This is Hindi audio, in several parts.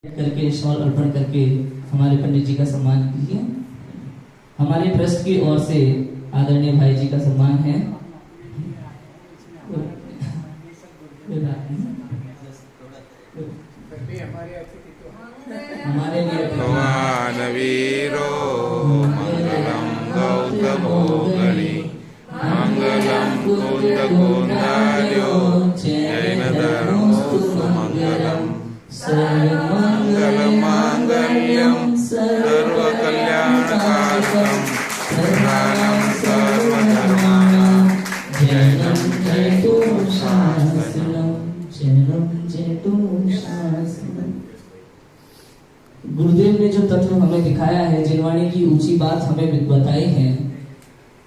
करके शॉल अर्पण करके हमारे पंडित जी का सम्मान कीजिए। हमारे ट्रस्ट की ओर से आदरणीय भाई जी का सम्मान है। हमारे लिए भगवान वीरो मंगलम गौतमो गणि मंगलम कुंदकुंदार्यो जैन धर्मोस्तु मंगलम सर्वमंगलमांगल्यं सर्वकल्याणकारणं शरणां सर्वधर्माणां जैनं जयतु शासनं जैनं जयतु शासनं। गुरुदेव ने जो तत्व हमें दिखाया है, जिनवाणी की ऊंची बात हमें बताई है,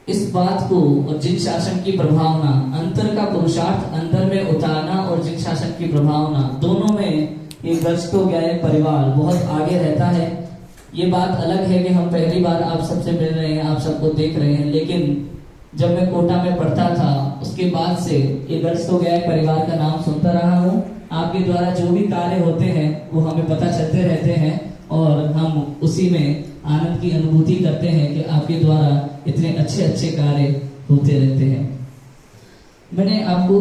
इस बात को और जिन शासन की प्रभावना, अंतर का पुरुषार्थ अंदर में उतारना और जिन शासन की प्रभावना, दोनों में ये ग्रस्त हो गया है। परिवार बहुत आगे रहता है। ये बात अलग है कि हम पहली बार आप सबसे मिल रहे हैं, आप सबको देख रहे हैं, लेकिन जब मैं कोटा में पढ़ता था उसके बाद से ये ग्रस्त हो गया है। परिवार का नाम सुनता रहा हूँ। आपके द्वारा जो भी कार्य होते हैं वो हमें पता चलते रहते हैं और हम उसी में आनंद की अनुभूति करते हैं कि आपके द्वारा इतने अच्छे अच्छे कार्य होते रहते हैं। मैंने आपको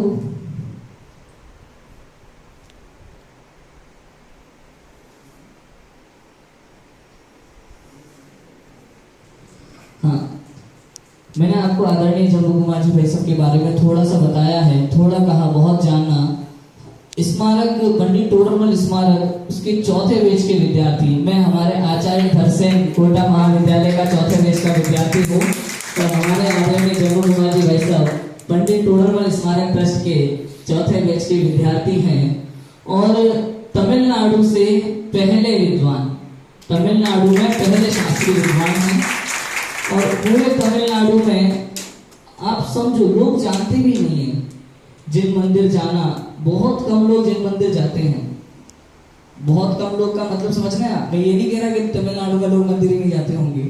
मैंने आपको आदरणीय जम्बू कुमार जी भाई साहब के बारे में थोड़ा सा बताया है, थोड़ा कहा, बहुत जानना। स्मारक पंडित टोडरमल स्मारक, उसके चौथे बैच के विद्यार्थी, मैं हमारे आचार्य धरसेन कोटा महाविद्यालय का चौथे बैच का विद्यार्थी हूँ। तो हमारे आदरणीय जम्बू कुमार जी भाई साहब पंडित टोडरमल स्मारक ट्रस्ट के चौथे बैच के विद्यार्थी हैं और तमिलनाडु से पहले विद्वान, तमिलनाडु में पहले शास्त्रीय विद्वान हैं। और पूरे तमिलनाडु में आप समझो लोग जानते भी नहीं है जिन मंदिर जाना, बहुत कम लोग जिन मंदिर जाते हैं। बहुत कम लोग का मतलब समझ रहे हैं आप? मैं ये नहीं कह रहा कि तमिलनाडु का लोग मंदिर ही नहीं जाते होंगे,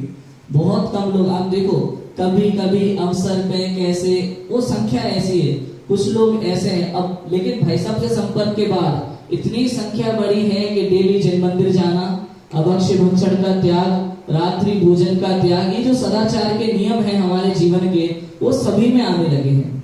बहुत कम लोग। आप देखो कभी कभी अवसर पे कैसे वो संख्या ऐसी है, कुछ लोग ऐसे हैं। अब लेकिन भाई साहब से संपर्क के बाद इतनी संख्या बढ़ी है कि डेली जिन मंदिर जाना, अभक्ष्य भक्षण का त्याग, रात्रि भोजन का त्याग, ये जो सदाचार के नियम हैं हमारे जीवन के, वो सभी में आने लगे हैं।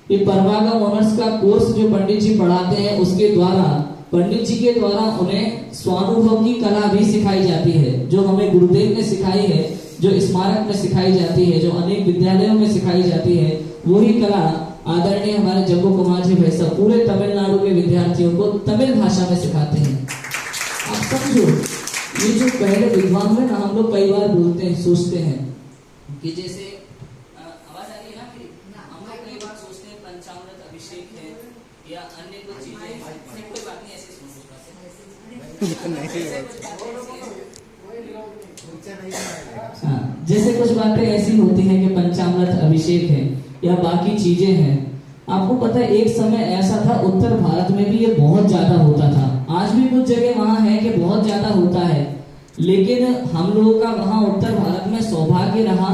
ये परमागम ऑनर्स का कोर्स जो पंडित जी पढ़ाते हैं, उसके द्वारा पंडित जी के द्वारा उन्हें स्वानुभव की कला भी सिखाई जाती है, जो हमें गुरुदेव ने सिखाई है, जो स्मारक में सिखाई जाती है, जो अनेक विद्यालयों में सिखाई जाती है, वही कला आदरणीय हमारे जम्बू कुमार जी भाई साहब पूरे तमिलनाडु के विद्यार्थियों को तमिल भाषा में सिखाते हैं। आप समझो, ये जो पहले विद्वान है ना, हम लोग कई बार बोलते हैं, सोचते हैं कि जैसे आवाज आ रही है ना, कि हम लोग कई बार सोचते हैं पंचामृत अभिषेक है या अन्य कुछ चीजें, कोई बात नहीं, ऐसे जैसे कुछ बातें ऐसी होती हैं कि पंचामृत अभिषेक है या बाकी चीजें हैं। आपको पता है एक समय ऐसा था उत्तर भारत में भी ये बहुत ज्यादा होता था, आज भी कुछ जगह वहां है कि बहुत ज्यादा होता है, लेकिन हम लोगों का वहां उत्तर भारत में सौभाग्य रहा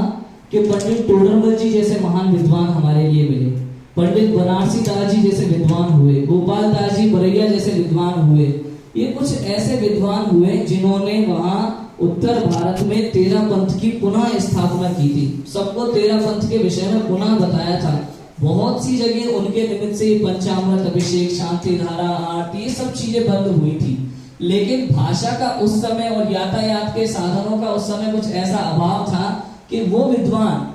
कि पंडित टोडरमल जी जैसे महान विद्वान हमारे लिए मिले, पंडित बनारसी दास जी जैसे विद्वान हुए, गोपाल दास जी बरैया जैसे विद्वान हुए। ये कुछ ऐसे विद्वान हुए जिन्होंने वहां उत्तर भारत में 13 पंथ की पुनः स्थापना की थी, सबको 13 पंथ के विषय में पुनः बताया था। बहुत सी जगह उनके निमित्त से पंचामृत अभिषेक, शांति धारा, आरती, ये सब चीजें बंद हुई थी। लेकिन भाषा का उस समय और यातायात के साधनों का उस समय कुछ ऐसा अभाव था कि वो विद्वान,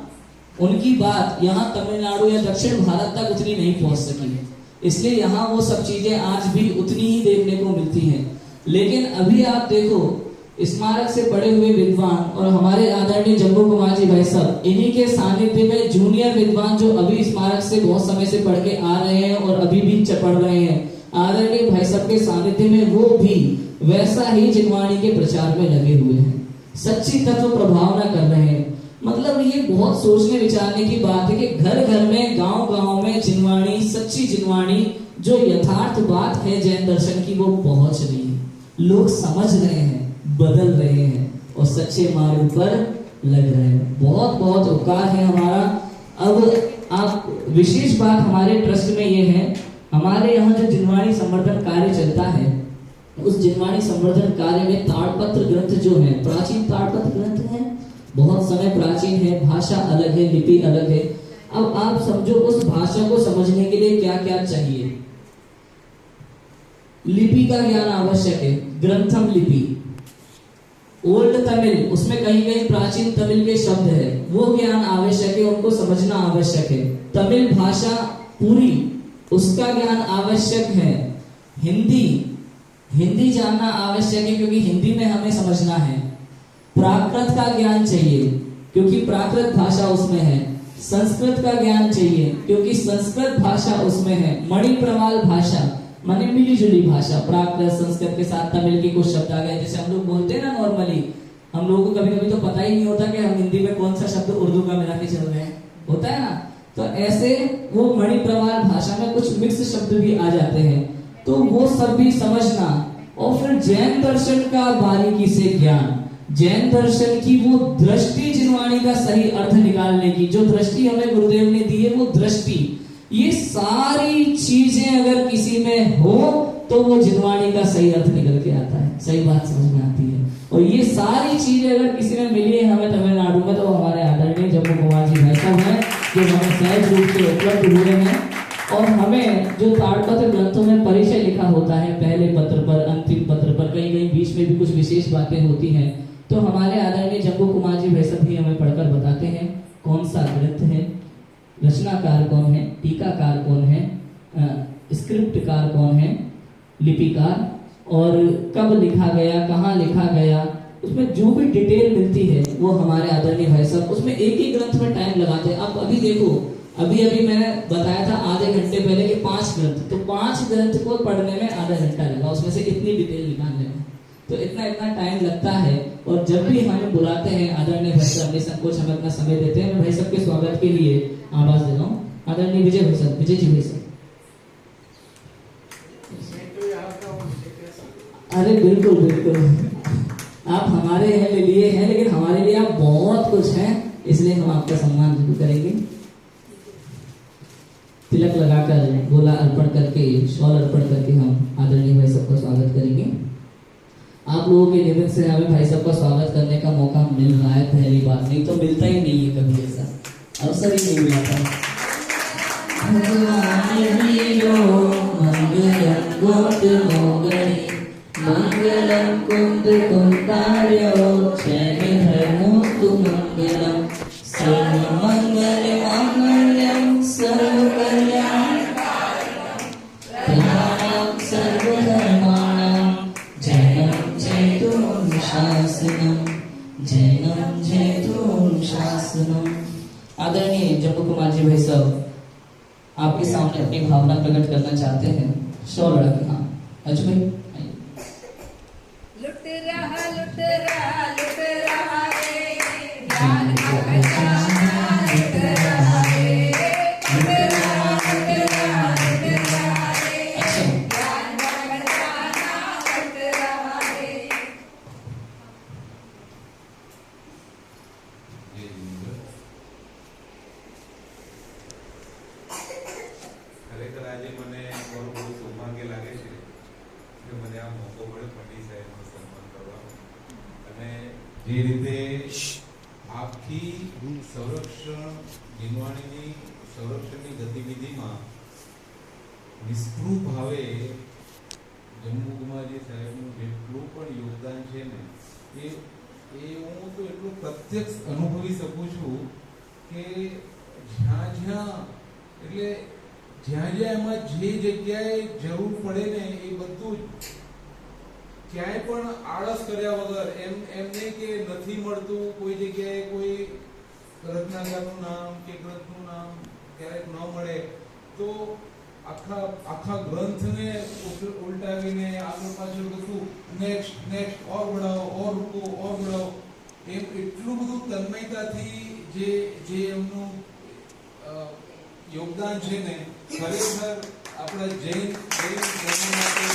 उनकी बात यहाँ तमिलनाडु या दक्षिण भारत तक उतनी नहीं पहुंच सकी, इसलिए यहाँ वो सब चीजें आज भी उतनी ही देखने को मिलती हैं। लेकिन अभी आप देखो स्मारक से पढ़े हुए विद्वान और हमारे आदरणीय जम्बू कुमार जी भाई साहब, इन्हीं के सानिध्य में जूनियर विद्वान जो अभी स्मारक से बहुत समय से पढ़ के आ रहे हैं और अभी भी पढ़ रहे हैं, आदरणीय भाई साहब के सानिध्य में वो भी वैसा ही जिनवाणी के प्रचार में लगे हुए हैं, सच्ची तत्व प्रभावना कर रहे हैं। मतलब ये बहुत सोचने विचारने की बात है कि घर घर में, गांव गांव में जिनवाणी, सच्ची जिनवाणी, जो यथार्थ बात है जैन दर्शन की, वो पहुंच रही है, लोग समझ रहे हैं, बदल रहे हैं और सच्चे मार्ग पर लग रहे हैं। बहुत बहुत उपकार है हमारा। अब आप विशेष बात हमारे ट्रस्ट में ये है, हमारे यहाँ जो जिनवाणी संवर्धन कार्य चलता है, उस जिनवाणी संवर्धन कार्य में ताड़पत्र ग्रंथ जो है, प्राचीन ताड़पत्र ग्रंथ है, बहुत समय प्राचीन है, भाषा अलग है, लिपि अलग है। अब आप समझो उस भाषा को समझने के लिए क्या क्या चाहिए। लिपि का ज्ञान आवश्यक है, ग्रंथम लिपि। ओल्ड तमिल, उसमें कहीं कहीं प्राचीन तमिल के शब्द है, वो ज्ञान आवश्यक है, उनको समझना आवश्यक है। तमिल भाषा पूरी, उसका ज्ञान आवश्यक है। हिंदी जानना आवश्यक है, क्योंकि हिंदी में हमें समझना है। प्राकृत का ज्ञान चाहिए, क्योंकि प्राकृत भाषा उसमें है। संस्कृत का ज्ञान चाहिए, क्योंकि संस्कृत भाषा उसमें है। मणिप्रवाल भाषा माने मिली जुली भाषा, प्राकृत संस्कृत के साथ तमिल के कुछ शब्द आ गए। जैसे हम लोग बोलते हैं ना नॉर्मली, हम लोगों को कभी कभी तो पता ही नहीं होता कि हम हिंदी में कौन सा शब्द उर्दू का मिला के चल रहे हैं, होता है ना। तो ऐसे वो मणिप्रवाल भाषा में कुछ मिक्स शब्द भी आ जाते हैं, तो वो सब भी समझना। और फिर जैन दर्शन का बारीकी से ज्ञान, जैन दर्शन की वो दृष्टि, जिनवाणी का सही अर्थ निकालने की जो दृष्टि हमें गुरुदेव ने दी है, वो दृष्टि, ये सारी चीजें अगर किसी में हो तो वो जिनवाणी का सही अर्थ निकल के आता है, सही बात समझ में आती है। और ये सारी चीजें अगर किसी में मिली है हमें तमिलनाडु में, तो हमारे आदरणीय जम्मू कुमार जी भाई साहब हैं, जो हमें सहज रूप से उपलब्ध हुए हैं। और हमें जो ताड़पत्र ग्रंथों में परिचय लिखा होता है, पहले पत्र पर, अंतिम पत्र पर, कहीं कहीं बीच में भी कुछ विशेष बातें होती हैं, तो हमारे आदरणीय जम्मू कुमार जी भाई साहब भी हमें पढ़कर बताते हैं कौन सा ग्रंथ है, रचनाकार कौन है, टीकाकार कौन है, स्क्रिप्टकार कौन है, लिपिकार, और कब लिखा गया, कहाँ लिखा गया, उसमें जो भी डिटेल मिलती है वो हमारे आदरणीय भाई साहब उसमें एक ही ग्रंथ में टाइम लगाते हैं। अब अभी देखो, अभी मैंने बताया था आधे घंटे पहले कि 5 ग्रंथ, तो 5 ग्रंथ को पढ़ने में आधा घंटा लगा, उसमें से इतनी डिटेल निकालने में, तो इतना टाइम लगता है। और जब भी हमें बुलाते हैं आदरणीय भाई साहब संकोच हमें अपना समय देते हैं। मैं भाई साहब के स्वागत के लिए आवाज दे रहा हूँ, आदरणीय विजय भाई साहब, विजय जी भाई साहब। अरे बिल्कुल बिल्कुल, आप हमारे हैं लिए हैं, लेकिन हमारे लिए आप बहुत कुछ हैं, इसलिए हम आपका सम्मान जरूर करेंगे। तिलक लगाकर, गोला अर्पण करके, शॉल अर्पण करके हम आदरणीय भाई साहब का स्वागत करेंगे। आप लोगों के निमित्त से हमें भाई साहब का स्वागत करने का मौका मिल रहा है, पहली बात, नहीं तो मिलता ही नहीं है, कभी ऐसा अवसर ही नहीं मिला था। मंगलम कुंद कुंतार्यो जय धर्मोस्तु मंगलम, सर्व मंगल मांगल्यम सर्व कल्याणकारिणम, प्रधानम सर्व धर्माणां जैनम जैतुनुशासनम, जैनम जैतुनुशासनम। आदरणीय जम्मू कुमार जी भाई साहब आपके सामने अपनी भावना प्रकट करना चाहते हैं। शॉल लड़ा के, हाँ अच्छा भाई। लुट रहा रे ज्ञान का खजाना, लुट रहा रे, लुट रहा रे ज्ञान का खजाना, लुट रहा रे। ખરેખર આજે મને બહુ સૌભાગ્ય લાગે છે કે મને આ મોકો મળ્યો પંડિત સાહેબનું સન્માન કરવાનો, અને જે રીતે આખી સંરક્ષણ જીનવાણીની સંરક્ષણની ગતિવિધિમાં નિષ્પૃહ ભાવે જમ્મુ કુમારજી સાહેબનું જેટલું પણ યોગદાન છે ને, એ હું તો એટલું પ્રત્યક્ષ અનુભવી શકું છું કે જ્યાં એમાં જે જગ્યાએ જરૂર પડે ને એ બધું જ, ક્યાંય પણ આળસ કર્યા વગર, એમ નહીં કે નથી મળતું કોઈ જગ્યાએ કોઈ રત્નાકરનું નામ કે ગ્રંથનું નામ ક્યારેક ન મળે તો આખા ગ્રંથને ઉલટાવીને આગળ પાછળ બધું નેક્સ્ટ ઓર बढ़ाओ ઓર રૂકો ઓર बढ़ाओ, એમ એટલું બધું તન્મયતાથી જે એમનું યોગદાન છે ને, ખરેખર આપણા જૈન ધર્મ માટે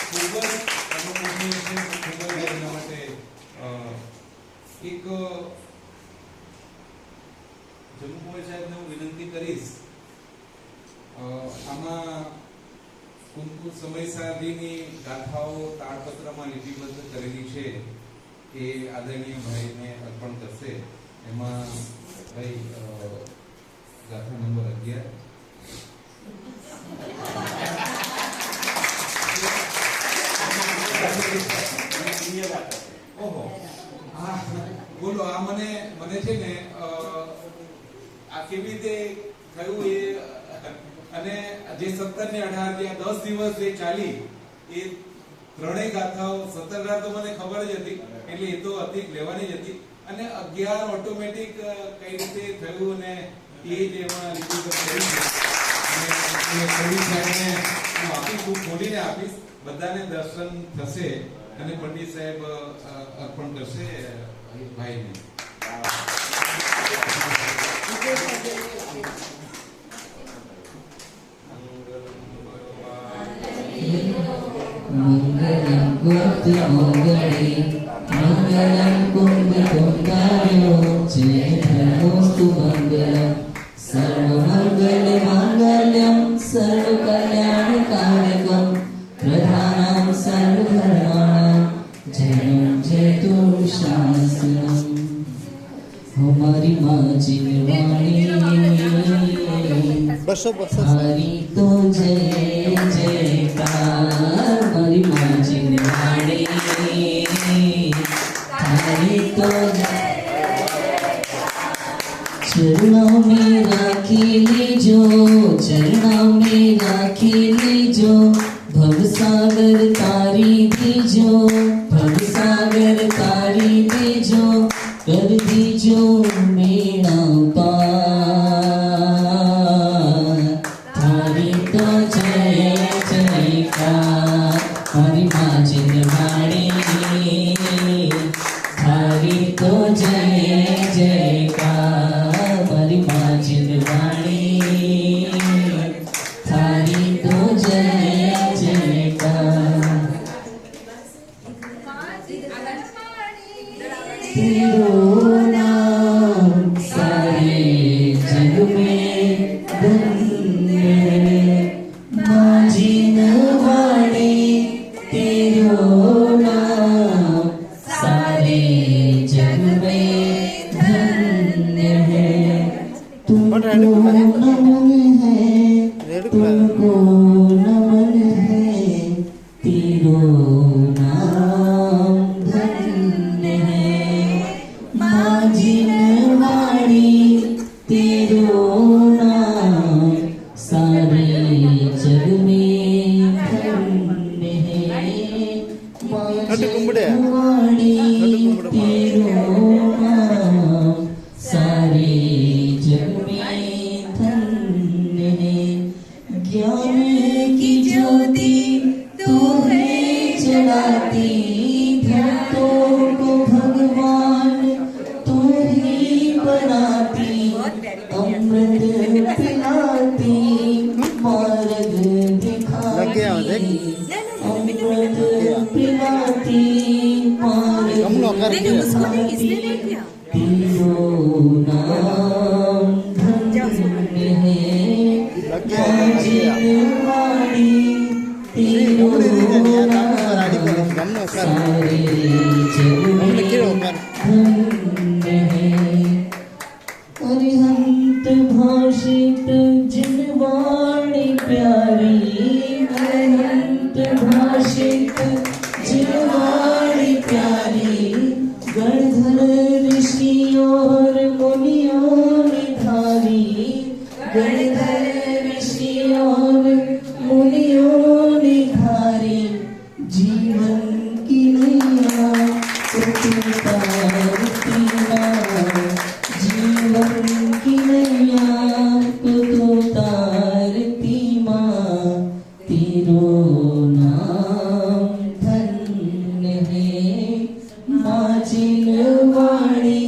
ખૂબ જ અનુકૂળ છે, ખૂબ જ એના માટે એક જમ્મુ સાહેબને હું વિનંતી કરીશ, આમાં સમય સાધીની ગાથાઓ તાળપત્રમાં લિપિબદ્ધ કરેલી છે એ આદરણીય ભાઈને અર્પણ કરશે. એમાં ભાઈ ગાથા નંબર 11. ઓહો, હા બોલો. આ મને છે ને આ કેવી રીતે થયું એ, અને જે 17 ને 18 જે 10 દિવસ જે ચાલી એ ત્રણેય ગાથાઓ 17 તો મને ખબર જ હતી, એટલે એ તો હતી લેવાની જ હતી, અને 11 ઓટોમેટિક કઈ રીતે થયું ને એ જ એમાં લિપિબદ્ધ કરી છે. અને પંડિત સાહેબને હું આપીશ, હું ખોલીને આપીશ, બધાને દર્શન થશે અને પંડિત સાહેબ અર્પણ કરશે ભાઈને. मंगलम मूर्ति मंगले मंगलम कुंभ कुंडारो जय धर्मोस्तु मंगलम सर्व मंगल मांगल्यम सर्व कल्याण कारकम प्रधानम सर्व धर्माणाम जयं जयतु शास्त्रम. हमारी माँ जिनवाणी हरि तो जय जयकार. हमारी माँ जिनवाणी हरि तो चरणों में राखी लीजो, चरणों में राखी लीजो, भवसागर तारी दीजो, भवसागर तारी दीजो, कर दीजो मेरा पार. थारी तो जय जयकार. हमारी माँ जिनवाणी थारी तो जय जयकार. हमारी माँ जिनवाणी थारी तो जय जयकार. तेरो नाम सारे जग में धन्य है. माँ जिनवाणी तेरो नाम सारे जग में धन्य है. तुमको नमन है, तुमको नमन है, तेरो नाम धन्य है. माँ जिनवाणी तेरो नाम सारे जग में धन्य है. माँ जिनवाणी तेरो नाम सारे जग में धन्य है. ज्ञान की ज्योति तू है जलाती, भक्तों को भगवान तू ही बनाती, अमृत पिलाती, मार्ग दिखाती, अमृत पिलाती, मार्ग दिखाती. तेरो नाम धन्य है. माँ जिनवाणी तेरो नाम सारे जग में धन्य है. अरिहंत भाषित जिनवाणी प्यारी, अरिहंत भाषित जिनवाणी प्यारी, गणधर ऋषि और मुनियों ने धारी, गणधर ऋषि और मुनियों ने धारी. जीवन की नैया तारती माँ, जीवन की नैया तारती माँ. तेरो नाम धन्य है. माँ जिनवाणी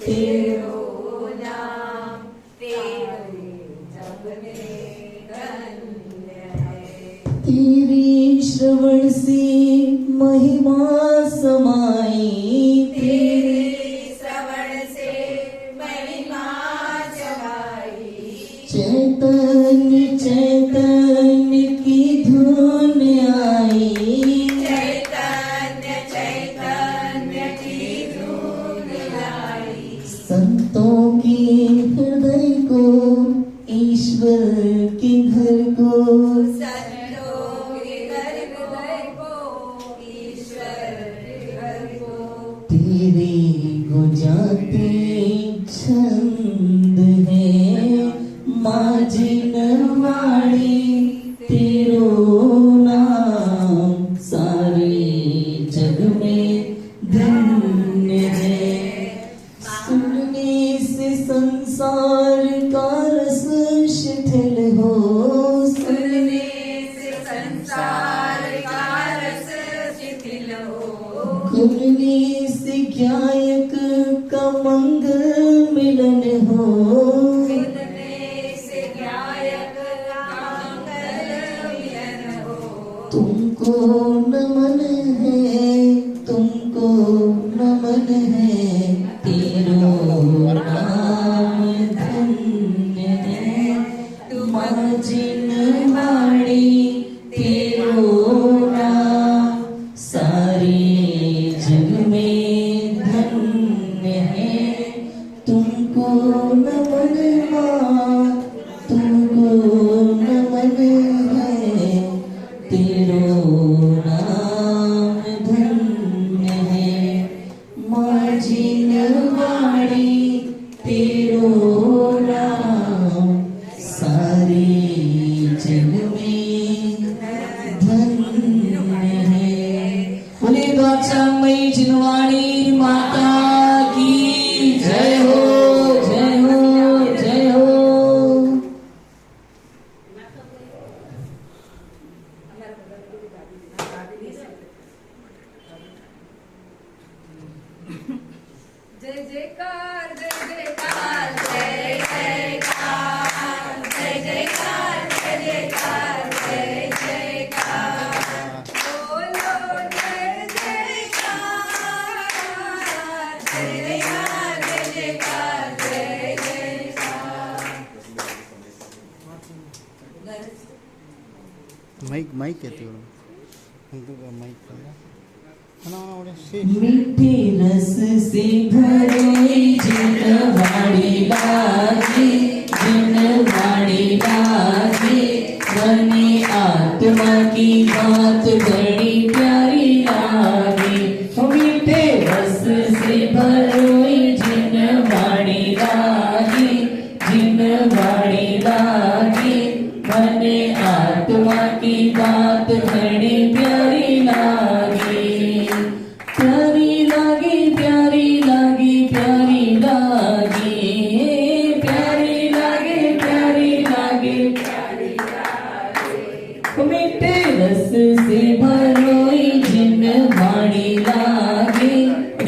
तेरो नाम तेरे जग में धन्य है. तेरी श्रवण से महिमा समाई, तेरे श्रवण से महिमा जगाई. चैतन्य चैतन्य की धुन आते छंद है माझिन वाणी तेरो नाम सारे जग में धन्य है। सुनने से संसार का रस शिथिल हो, सुनने से संसार का रस शिथिल हो, सुनने से ज्ञायक का मंगल मिलन हो। सुनने से गायक का मंगल मिलन हो। तुमको नमन है, तुमको नमन है, तेरो नाम धन्य है। माझिन वाणी तेरो नाम सारे जग में धन्य है। तुमको नमन माँ, तुमको नमन है, तेरो नाम धन्य है। माझिन वाणी तेरो नाम सारे जग में धन्य है। बोले द्वारकामयी जिनवाणी माता की जय हो, जय हो, जय हो। जय जयकार, जय जयकार, जय जयकार, जय जयकार, जय जयकार, जय जयकार। बोलो जय जयकार, जय जयकार, जय जयकार, जय जयकार। माइक कहते हो माइक मीठे रस से भरे जिनवाणी लागे, जिनवाणी लागे, बने आत्मा की बात बड़ी प्यारी लागे। मीठे रस से भरे जिनवाणी लागे, जिनवाणी लागे, बने आत्मा की बात बड़ी प्यारी लागे। प्यारी लागी, प्यारी लागी, प्यारी लागी, प्यारी लागे, प्यारी लागे, प्यारी लागे। मीठे रस से भरोई जिनवाणी लागे,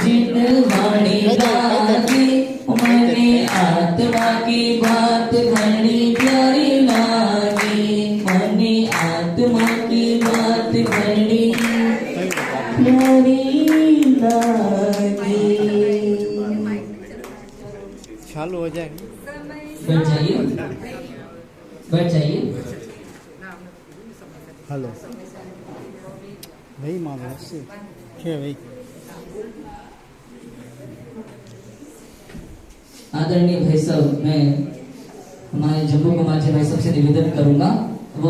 जिनवाणी लागे, मने आत्मा की बात घनी प्यारी लागे, मने आत्मा की बात घनी प्यारी लागे। चालू हो जाएगा। बैठ जाइए, बैठ जाइए। हेलो भाई मामा से क्या भाई। आदरणीय भाई साहब, मैं हमारे जम्मू कमाचे भाई साहब से निवेदन करूंगा वो